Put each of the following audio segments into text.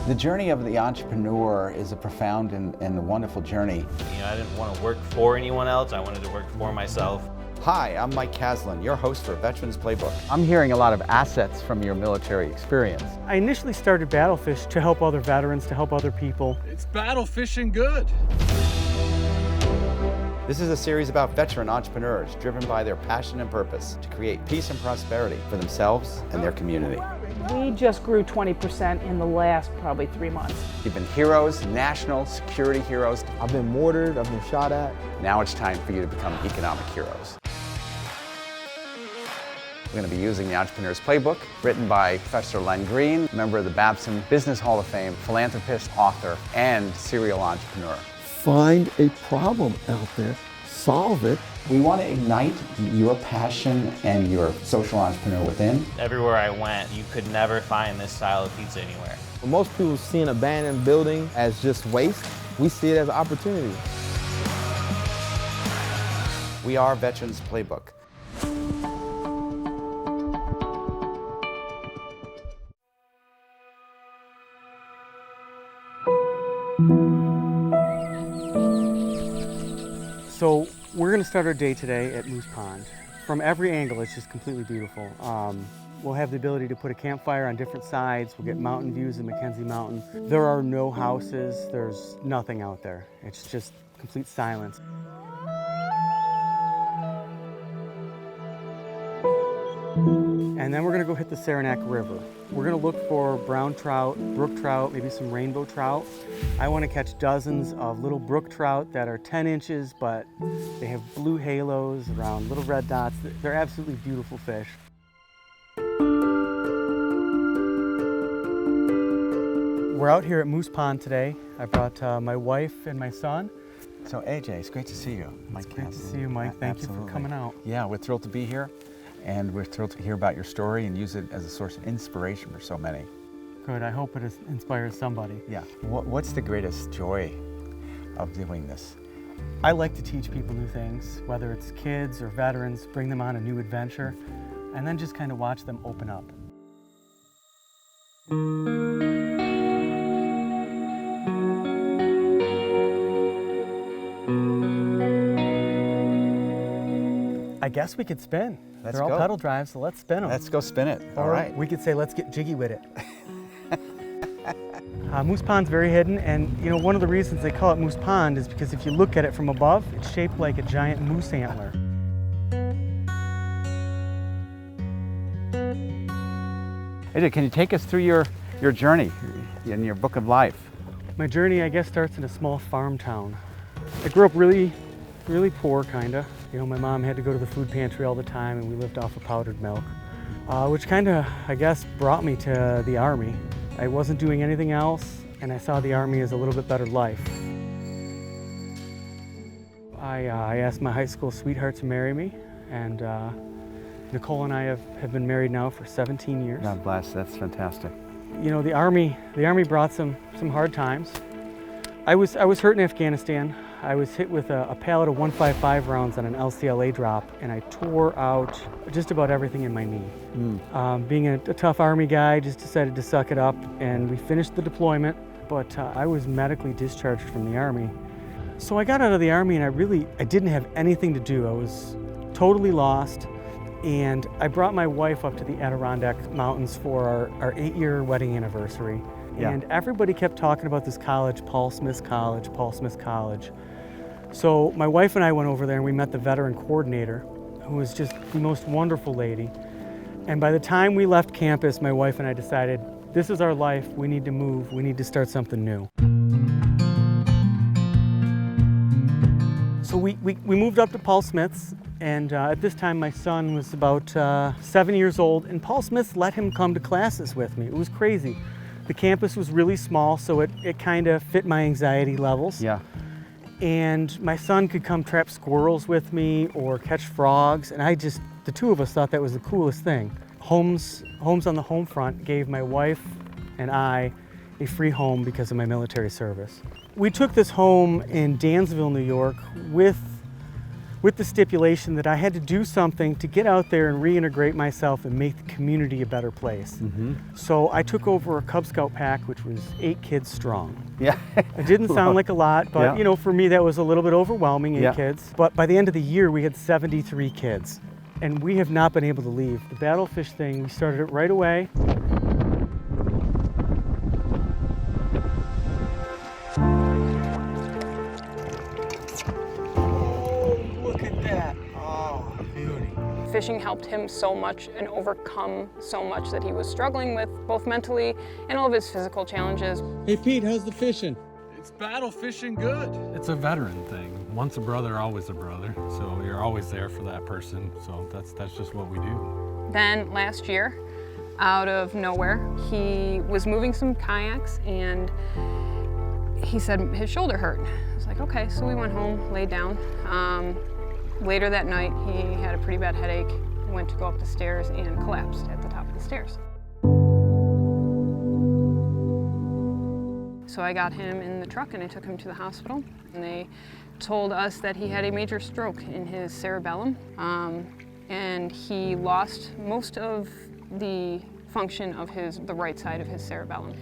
The journey of the entrepreneur is a profound and wonderful journey. I didn't want to work for anyone else. I wanted to work for myself. Hi, I'm Mike Caslin, your host for Veterans Playbook. I'm hearing a lot of assets from your military experience. I initially started Battlefish to help other veterans, to help other people. It's battle fishing good. This is a series about veteran entrepreneurs driven by their passion and purpose to create peace and prosperity for themselves and their community. We just grew 20% in the last probably 3 months. You've been heroes, national security heroes. I've been mortared, I've been shot at. Now it's time for you to become economic heroes. We're going to be using the Entrepreneur's Playbook, written by Professor Len Green, member of the Babson Business Hall of Fame, philanthropist, author, and serial entrepreneur. Find a problem out there, solve it. We want to ignite your passion and your social entrepreneur within. Everywhere I went, you could never find this style of pizza anywhere. Most people see an abandoned building as just waste. We see it as an opportunity. We are Veterans Playbook. So we're going to start our day today at Moose Pond. From every angle, it's just completely beautiful. We'll have the ability to put a campfire on different sides. We'll get mountain views of Mackenzie Mountain. There are no houses. There's nothing out there. It's just complete silence. And then we're going to go hit the Saranac River. We're going to look for brown trout, brook trout, maybe some rainbow trout. I want to catch dozens of little brook trout that are 10 inches, but they have blue halos around little red dots. They're absolutely beautiful fish. We're out here at Moose Pond today. I brought my wife and my son. So AJ, it's great to see you. Mike, Great to see you, Mike. Thank you for coming out. Yeah, we're thrilled to be here. And we're thrilled to hear about your story and use it as a source of inspiration for so many. Good, I hope it inspires somebody. Yeah. What's the greatest joy of doing this? I like to teach people new things, whether it's kids or veterans, bring them on a new adventure, and then just kind of watch them open up. I guess we could spin. Let's They're all go. pedal drives, so let's spin them. Let's go spin it. All right. We could say, let's get jiggy with it. Moose Pond's very hidden, and one of the reasons they call it Moose Pond is because if you look at it from above, it's shaped like a giant moose antler. AJ, can you take us through your journey in your book of life? My journey, I guess, starts in a small farm town. I grew up really poor, kinda. My mom had to go to the food pantry all the time, and we lived off of powdered milk, which kinda, I guess, brought me to the Army. I wasn't doing anything else, and I saw the Army as a little bit better life. I asked my high school sweetheart to marry me, and Nicole and I have been married now for 17 years. God bless, that's fantastic. The Army brought some hard times. I was hurt in Afghanistan. I was hit with a pallet of 155 rounds on an LCLA drop, and I tore out just about everything in my knee. Being a tough Army guy, just decided to suck it up, and we finished the deployment, but I was medically discharged from the Army. So I got out of the Army, and I didn't have anything to do. I was totally lost, and I brought my wife up to the Adirondack Mountains for our 8-year wedding anniversary. Yeah. And everybody kept talking about this college, Paul Smith College. So my wife and I went over there and we met the veteran coordinator, who was just the most wonderful lady. And by the time we left campus, my wife and I decided, this is our life, we need to move, we need to start something new. So we moved up to Paul Smith's, and at this time my son was about 7 years old, and Paul Smith's let him come to classes with me. It was crazy. The campus was really small, so it kind of fit my anxiety levels. Yeah. And my son could come trap squirrels with me or catch frogs, and the two of us thought that was the coolest thing. Homes on the home front gave my wife and I a free home because of my military service. We took this home in Dansville, New York with with the stipulation that I had to do something to get out there and reintegrate myself and make the community a better place. So I took over a Cub Scout pack, which was 8 kids strong. Yeah. It didn't sound like a lot, but Yeah. you know, for me that was a little bit overwhelming, 8 Yeah. kids. But by the end of the year, we had 73 kids, and we have not been able to leave. The battlefish thing, we started it right away. Look at that. Oh, beauty. Fishing helped him so much and overcome so much that he was struggling with, both mentally and all of his physical challenges. Hey Pete, how's the fishing? It's battle fishing good. It's a veteran thing. Once a brother, always a brother. So you're always there for that person. So that's just what we do. Then last year, out of nowhere, he was moving some kayaks and he said his shoulder hurt. I was like, okay, so we went home, laid down. Later that night, he had a pretty bad headache, went to go up the stairs and collapsed at the top of the stairs. So I got him in the truck and I took him to the hospital, and they told us that he had a major stroke in his cerebellum, and he lost most of the function of the right side of his cerebellum.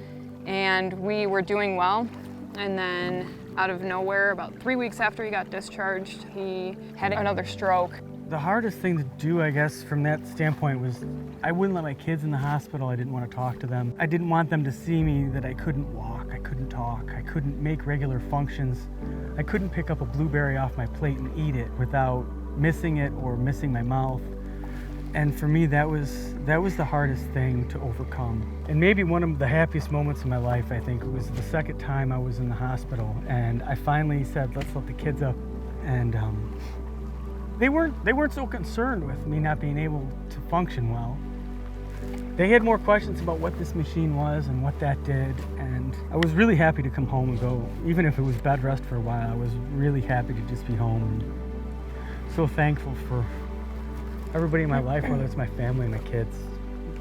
And we were doing well, and then out of nowhere, about 3 weeks after he got discharged, he had another stroke. The hardest thing to do, I guess, from that standpoint was I wouldn't let my kids in the hospital. I didn't want to talk to them. I didn't want them to see me that I couldn't walk, I couldn't talk, I couldn't make regular functions. I couldn't pick up a blueberry off my plate and eat it without missing it or missing my mouth. And for me, that was the hardest thing to overcome. And maybe one of the happiest moments of my life, I think, was the second time I was in the hospital, and I finally said, let's let the kids up. And they weren't so concerned with me not being able to function well. They had more questions about what this machine was and what that did, and I was really happy to come home and go. Even if it was bed rest for a while, I was really happy to just be home, and so thankful for everybody in my life, whether it's my family and my kids.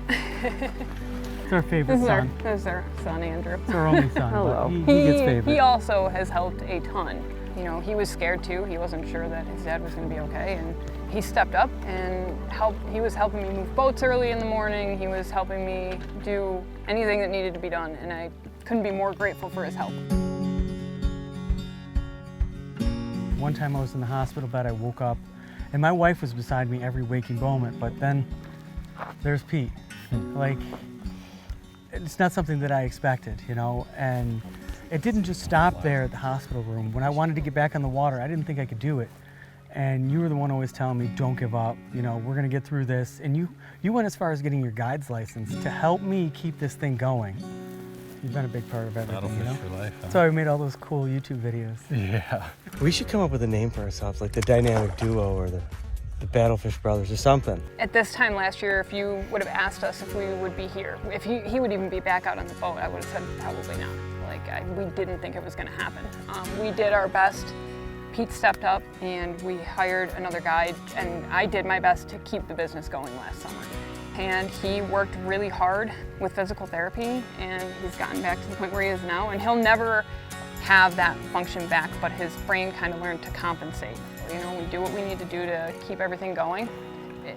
It's our favorite son. This is our son, Andrew. It's our only son. Hello. But he gets favorite. He also has helped a ton. You know, he was scared too. He wasn't sure that his dad was going to be okay, and he stepped up and helped. He was helping me move boats early in the morning. He was helping me do anything that needed to be done, and I couldn't be more grateful for his help. One time I was in the hospital bed, I woke up, and my wife was beside me every waking moment, but then there's Pete. Like, it's not something that I expected, you know, and it didn't just stop there at the hospital room. When I wanted to get back on the water, I didn't think I could do it. And you were the one always telling me, don't give up, you know, we're gonna get through this. And you went as far as getting your guide's license to help me keep this thing going. You've been a big part of everything, you know? For life, huh? That's why we made all those cool YouTube videos. Yeah. We should come up with a name for ourselves, like the Dynamic Duo or the Battlefish Brothers or something. At this time last year, if you would have asked us if we would be here, if he would even be back out on the boat, I would have said probably not. Like, we didn't think it was going to happen. We did our best. Pete stepped up and we hired another guide, and I did my best to keep the business going last summer. And he worked really hard with physical therapy, and he's gotten back to the point where he is now, and he'll never have that function back, but his brain kind of learned to compensate. You know, we do what we need to do to keep everything going.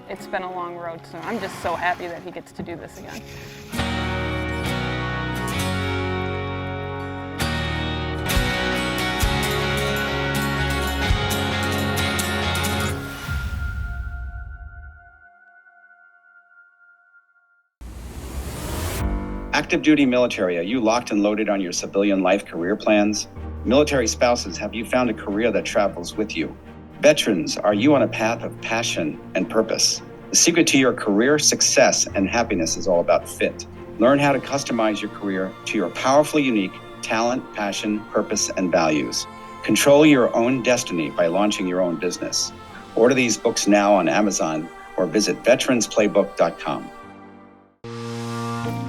It's been a long road, so I'm just so happy that he gets to do this again. Active duty military, are you locked and loaded on your civilian life career plans? Military spouses, have you found a career that travels with you? Veterans, are you on a path of passion and purpose? The secret to your career success and happiness is all about fit. Learn how to customize your career to your powerfully unique talent, passion, purpose, and values. Control your own destiny by launching your own business. Order these books now on Amazon or visit veteransplaybook.com.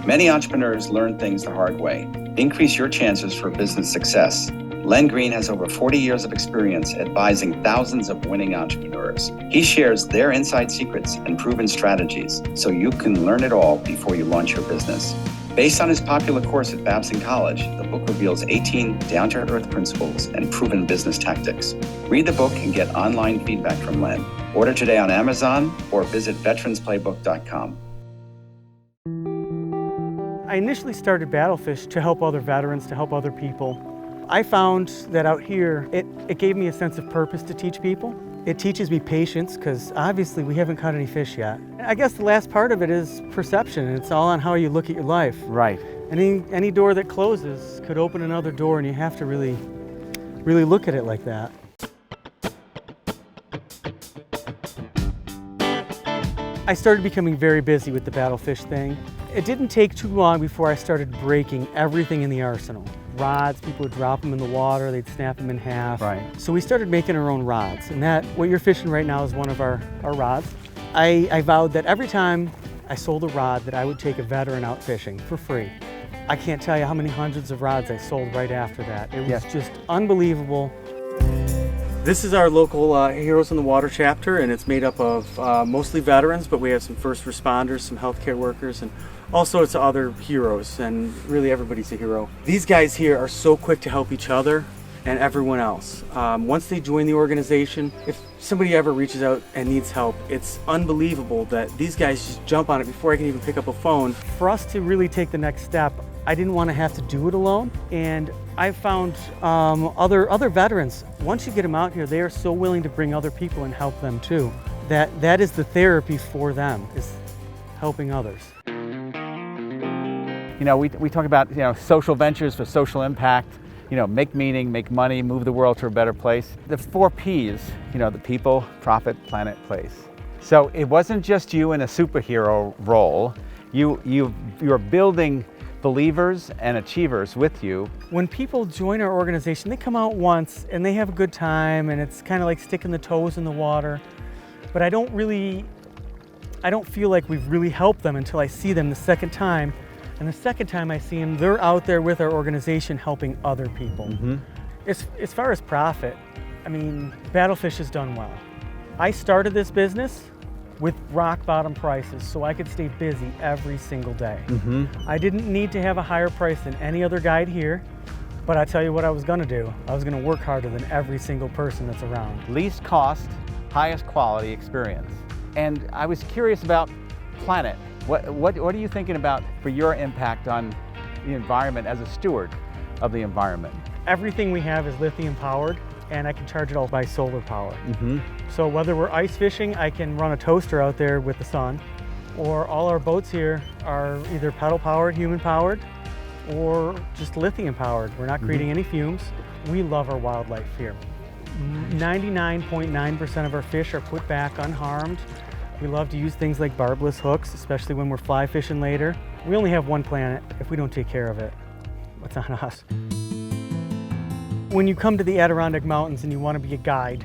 Many entrepreneurs learn things the hard way. Increase your chances for business success. Len Green has over 40 years of experience advising thousands of winning entrepreneurs. He shares their inside secrets and proven strategies so you can learn it all before you launch your business. Based on his popular course at Babson College, the book reveals 18 down-to-earth principles and proven business tactics. Read the book and get online feedback from Len. Order today on Amazon or visit veteransplaybook.com. I initially started Battlefish to help other veterans, to help other people. I found that out here, it gave me a sense of purpose to teach people. It teaches me patience, because obviously we haven't caught any fish yet. I guess the last part of it is perception, and it's all on how you look at your life. Right. Any door that closes could open another door, and you have to really look at it like that. I started becoming very busy with the Battlefish thing. It didn't take too long before I started breaking everything in the arsenal. Rods, people would drop them in the water, they'd snap them in half. Right. So we started making our own rods, and what you're fishing right now is one of our rods. I vowed that every time I sold a rod that I would take a veteran out fishing for free. I can't tell you how many hundreds of rods I sold right after that. It was just unbelievable. This is our local Heroes in the Water chapter, and it's made up of mostly veterans, but we have some first responders, some healthcare workers, and all sorts of other heroes, and really everybody's a hero. These guys here are so quick to help each other and everyone else. Once they join the organization, if somebody ever reaches out and needs help, it's unbelievable that these guys just jump on it before I can even pick up a phone. For us to really take the next step, I didn't want to have to do it alone, and I found other veterans. Once you get them out here, they are so willing to bring other people and help them too. That is the therapy for them, is helping others. You know, we talk about, social ventures for social impact, make meaning, make money, move the world to a better place. The 4 Ps, the people, profit, planet, place. So it wasn't just you in a superhero role. You're building believers and achievers with you. When people join our organization, they come out once and they have a good time, and it's kind of like sticking the toes in the water. But I don't feel like we've really helped them until I see them the second time. And the second time I see them, they're out there with our organization helping other people. Mm-hmm. As far as profit, I mean, Battlefish has done well. I started this business with rock bottom prices so I could stay busy every single day. Mm-hmm. I didn't need to have a higher price than any other guide here, but I tell you what I was gonna do. I was gonna work harder than every single person that's around. Least cost, highest quality experience. And I was curious about planet. What are you thinking about for your impact on the environment as a steward of the environment? Everything we have is lithium powered, and I can charge it all by solar power. Mm-hmm. So whether we're ice fishing, I can run a toaster out there with the sun, or all our boats here are either pedal powered, human powered, or just lithium powered. We're not creating any fumes. We love our wildlife here. 99.9% of our fish are put back unharmed. We love to use things like barbless hooks, especially when we're fly fishing later. We only have one planet. If we don't take care of it, what's on us? When you come to the Adirondack Mountains and you want to be a guide,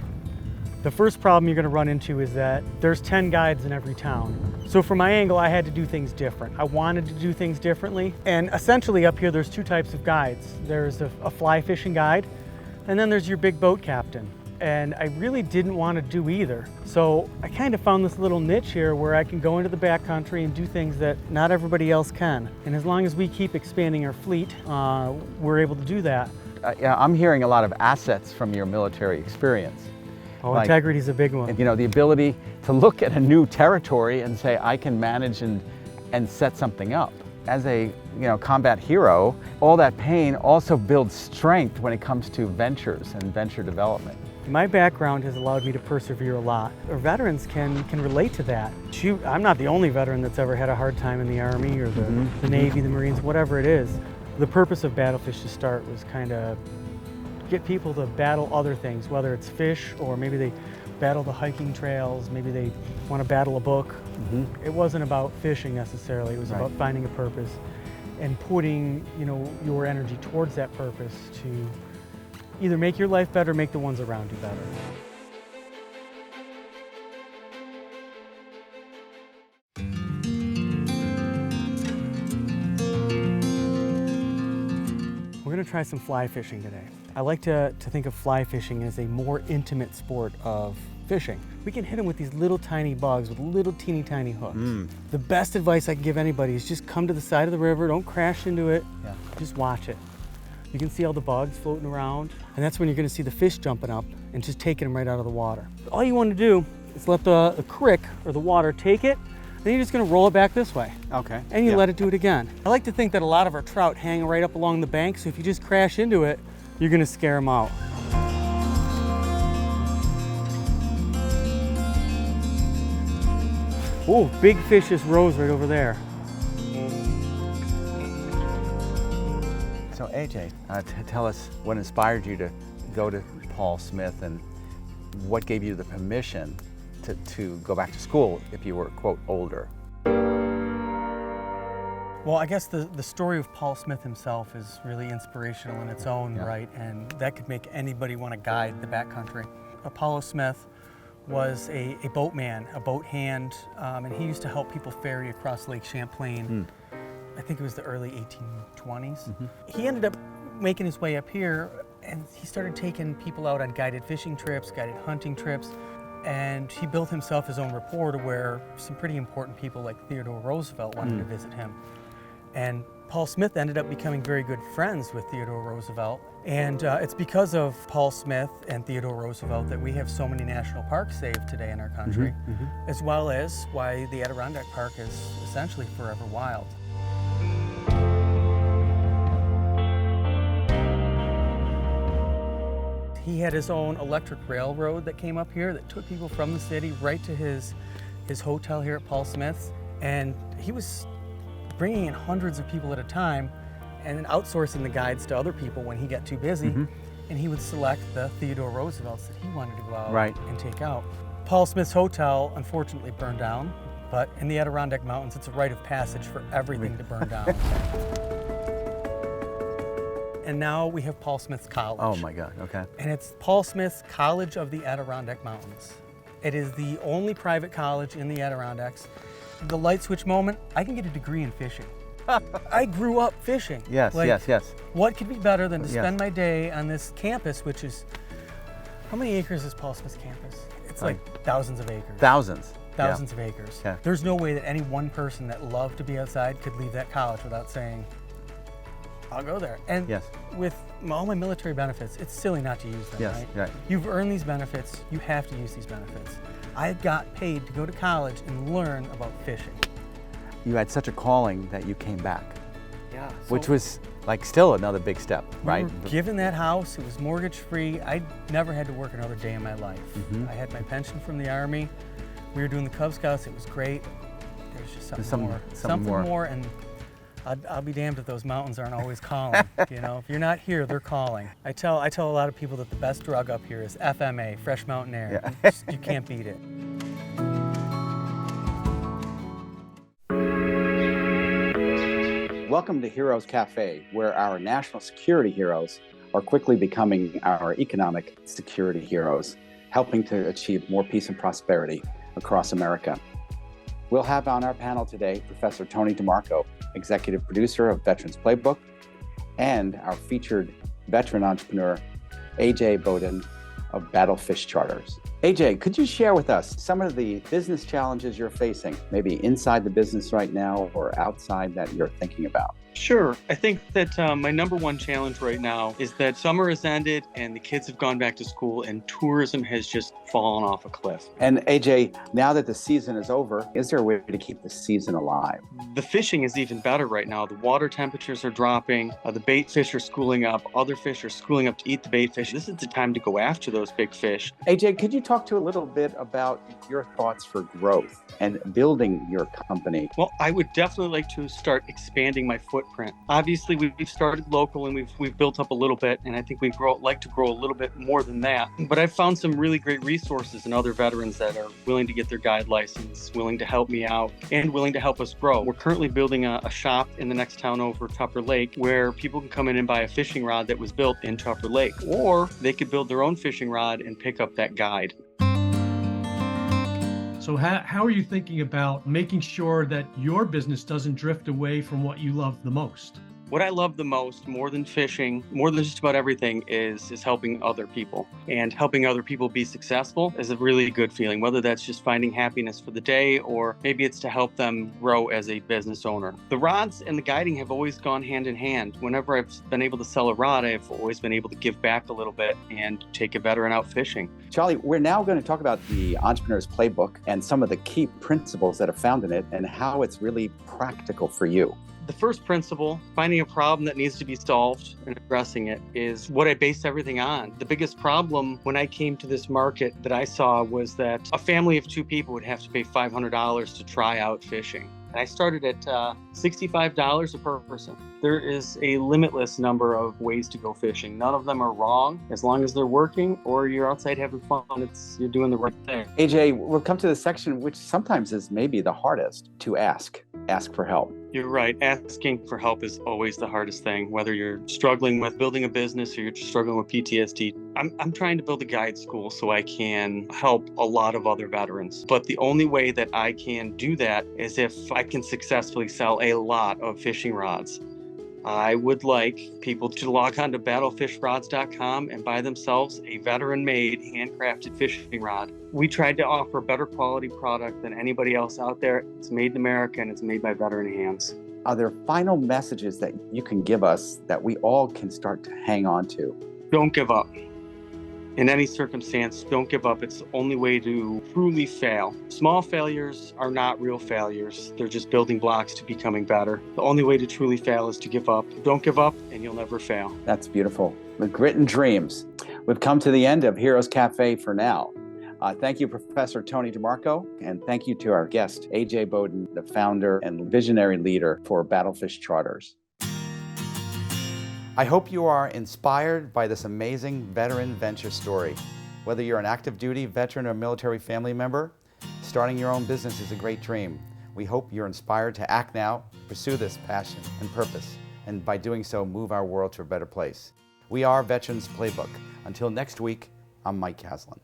the first problem you're going to run into is that there's 10 guides in every town. So from my angle, I had to do things different. I wanted to do things differently. And essentially up here, there's 2 types of guides. There's a fly fishing guide, and then there's your big boat captain. And I really didn't want to do either. So I kind of found this little niche here where I can go into the backcountry and do things that not everybody else can. And as long as we keep expanding our fleet, we're able to do that. I'm hearing a lot of assets from your military experience. Oh, like, integrity is a big one. The ability to look at a new territory and say, I can manage and set something up. As a combat hero, all that pain also builds strength when it comes to ventures and venture development. My background has allowed me to persevere a lot. Our veterans can relate to that. Shoot, I'm not the only veteran that's ever had a hard time in the Army or the Navy, the Marines, whatever it is. The purpose of Battlefish to start was kind of get people to battle other things, whether it's fish or maybe they battle the hiking trails, maybe they want to battle a book. It wasn't about fishing necessarily, it was about finding a purpose and putting your energy towards that purpose to either make your life better, make the ones around you better. We're going to try some fly fishing today. I like to think of fly fishing as a more intimate sport of fishing. We can hit them with these little tiny bugs with little teeny tiny hooks. The best advice I can give anybody is just come to the side of the river, don't crash into it, just watch it. You can see all the bugs floating around, and that's when you're gonna see the fish jumping up and just taking them right out of the water. All you want to do is let the creek or the water take it, then you're just gonna roll it back this way. Okay. And you let it do it again. I like to think that a lot of our trout hang right up along the bank, so if you just crash into it, you're gonna scare them out. Oh, big fish just rose right over there. So AJ, tell us what inspired you to go to Paul Smith and what gave you the permission to go back to school if you were, quote, older? Well, I guess the story of Paul Smith himself is really inspirational in its own right, and that could make anybody want to guide the backcountry. Apollo Smith was a boatman, a boat hand, and he used to help people ferry across Lake Champlain. I think it was the early 1820s. He ended up making his way up here, and he started taking people out on guided fishing trips, guided hunting trips, and he built himself his own rapport to where some pretty important people like Theodore Roosevelt wanted to visit him. And Paul Smith ended up becoming very good friends with Theodore Roosevelt. And it's because of Paul Smith and Theodore Roosevelt that we have so many national parks saved today in our country, as well as why the Adirondack Park is essentially forever wild. He had his own electric railroad that came up here that took people from the city right to his hotel here at Paul Smith's. And he was bringing in hundreds of people at a time and then outsourcing the guides to other people when he got too busy. And he would select the Theodore Roosevelts that he wanted to go out and take out. Paul Smith's hotel unfortunately burned down, but in the Adirondack Mountains, it's a rite of passage for everything to burn down. And now we have Paul Smith's College. Oh my God, okay. And it's Paul Smith's College of the Adirondack Mountains. It is the only private college in the Adirondacks. The light switch moment, I can get a degree in fishing. I grew up fishing. Yes, yes. What could be better than to spend my day on this campus, which is, how many acres is Paul Smith's campus? It's like thousands of acres. Thousands of acres. Yeah. There's no way that any one person that loved to be outside could leave that college without saying, I'll go there. And with all my military benefits, it's silly not to use them, right? You've earned these benefits, you have to use these benefits. I got paid to go to college and learn about fishing. You had such a calling that you came back. Yeah. Which was like still another big step, right? We were given that house, it was mortgage free. I never had to work another day in my life. I had my pension from the Army. We were doing the Cub Scouts, it was great. There's just something more, and I'll be damned if those mountains aren't always calling. You know, if you're not here, they're calling. I tell a lot of people that the best drug up here is FMA, fresh mountain air. You can't beat it. Welcome to Heroes Cafe, where our national security heroes are quickly becoming our economic security heroes, helping to achieve more peace and prosperity across America. We'll have on our panel today Professor Tony DeMarco, executive producer of Veterans Playbook, and our featured veteran entrepreneur, AJ Beaudoin of Battlefish Charters. AJ, could you share with us some of the business challenges you're facing, maybe inside the business right now or outside that you're thinking about? Sure. I think that my number one challenge right now is that summer has ended and the kids have gone back to school and tourism has just fallen off a cliff. And AJ, now that the season is over, is there a way to keep the season alive? The fishing is even better right now. The water temperatures are dropping. The bait fish are schooling up. Other fish are schooling up to eat the bait fish. This is the time to go after those big fish. AJ, could you talk to a little bit about your thoughts for growth and building your company? Well, I would definitely like to start expanding my footprint. Obviously, we've started local and we've built up a little bit, and I think we'd like to grow a little bit more than that. But I've found some really great resources and other veterans that are willing to get their guide license, willing to help me out, and willing to help us grow. We're currently building a shop in the next town over, Tupper Lake, where people can come in and buy a fishing rod that was built in Tupper Lake, or they could build their own fishing rod and pick up that guide. So how are you thinking about making sure that your business doesn't drift away from what you love the most? What I love the most, more than fishing, more than just about everything, is helping other people. And helping other people be successful is a really good feeling, whether that's just finding happiness for the day or maybe it's to help them grow as a business owner. The rods and the guiding have always gone hand in hand. Whenever I've been able to sell a rod, I've always been able to give back a little bit and take a veteran out fishing. Charlie, we're now going to talk about the Entrepreneur's Playbook and some of the key principles that are found in it and how it's really practical for you. The first principle, finding a problem that needs to be solved and addressing it, is what I base everything on. The biggest problem when I came to this market that I saw was that a family of 2 people would have to pay $500 to try out fishing. And I started at $65 per person. There is a limitless number of ways to go fishing. None of them are wrong as long as they're working or you're outside having fun. You're doing the right thing. AJ, we'll come to the section which sometimes is maybe the hardest to ask for help. You're right. Asking for help is always the hardest thing, whether you're struggling with building a business or you're just struggling with PTSD. I'm trying to build a guide school so I can help a lot of other veterans. But the only way that I can do that is if I can successfully sell a lot of fishing rods. I would like people to log on to battlefishrods.com and buy themselves a veteran-made, handcrafted fishing rod. We tried to offer a better quality product than anybody else out there. It's made in America and it's made by veteran hands. Are there final messages that you can give us that we all can start to hang on to? Don't give up. In any circumstance, don't give up. It's the only way to truly fail. Small failures are not real failures. They're just building blocks to becoming better. The only way to truly fail is to give up. Don't give up and you'll never fail. That's beautiful. With grit and dreams. We've come to the end of Heroes Cafe for now. Thank you, Professor Tony DeMarco, and thank you to our guest, AJ Beaudoin, the founder and visionary leader for Battlefish Charters. I hope you are inspired by this amazing veteran venture story. Whether you're an active duty veteran or military family member, starting your own business is a great dream. We hope you're inspired to act now, pursue this passion and purpose, and by doing so, move our world to a better place. We are Veterans Playbook. Until next week, I'm Mike Caslin.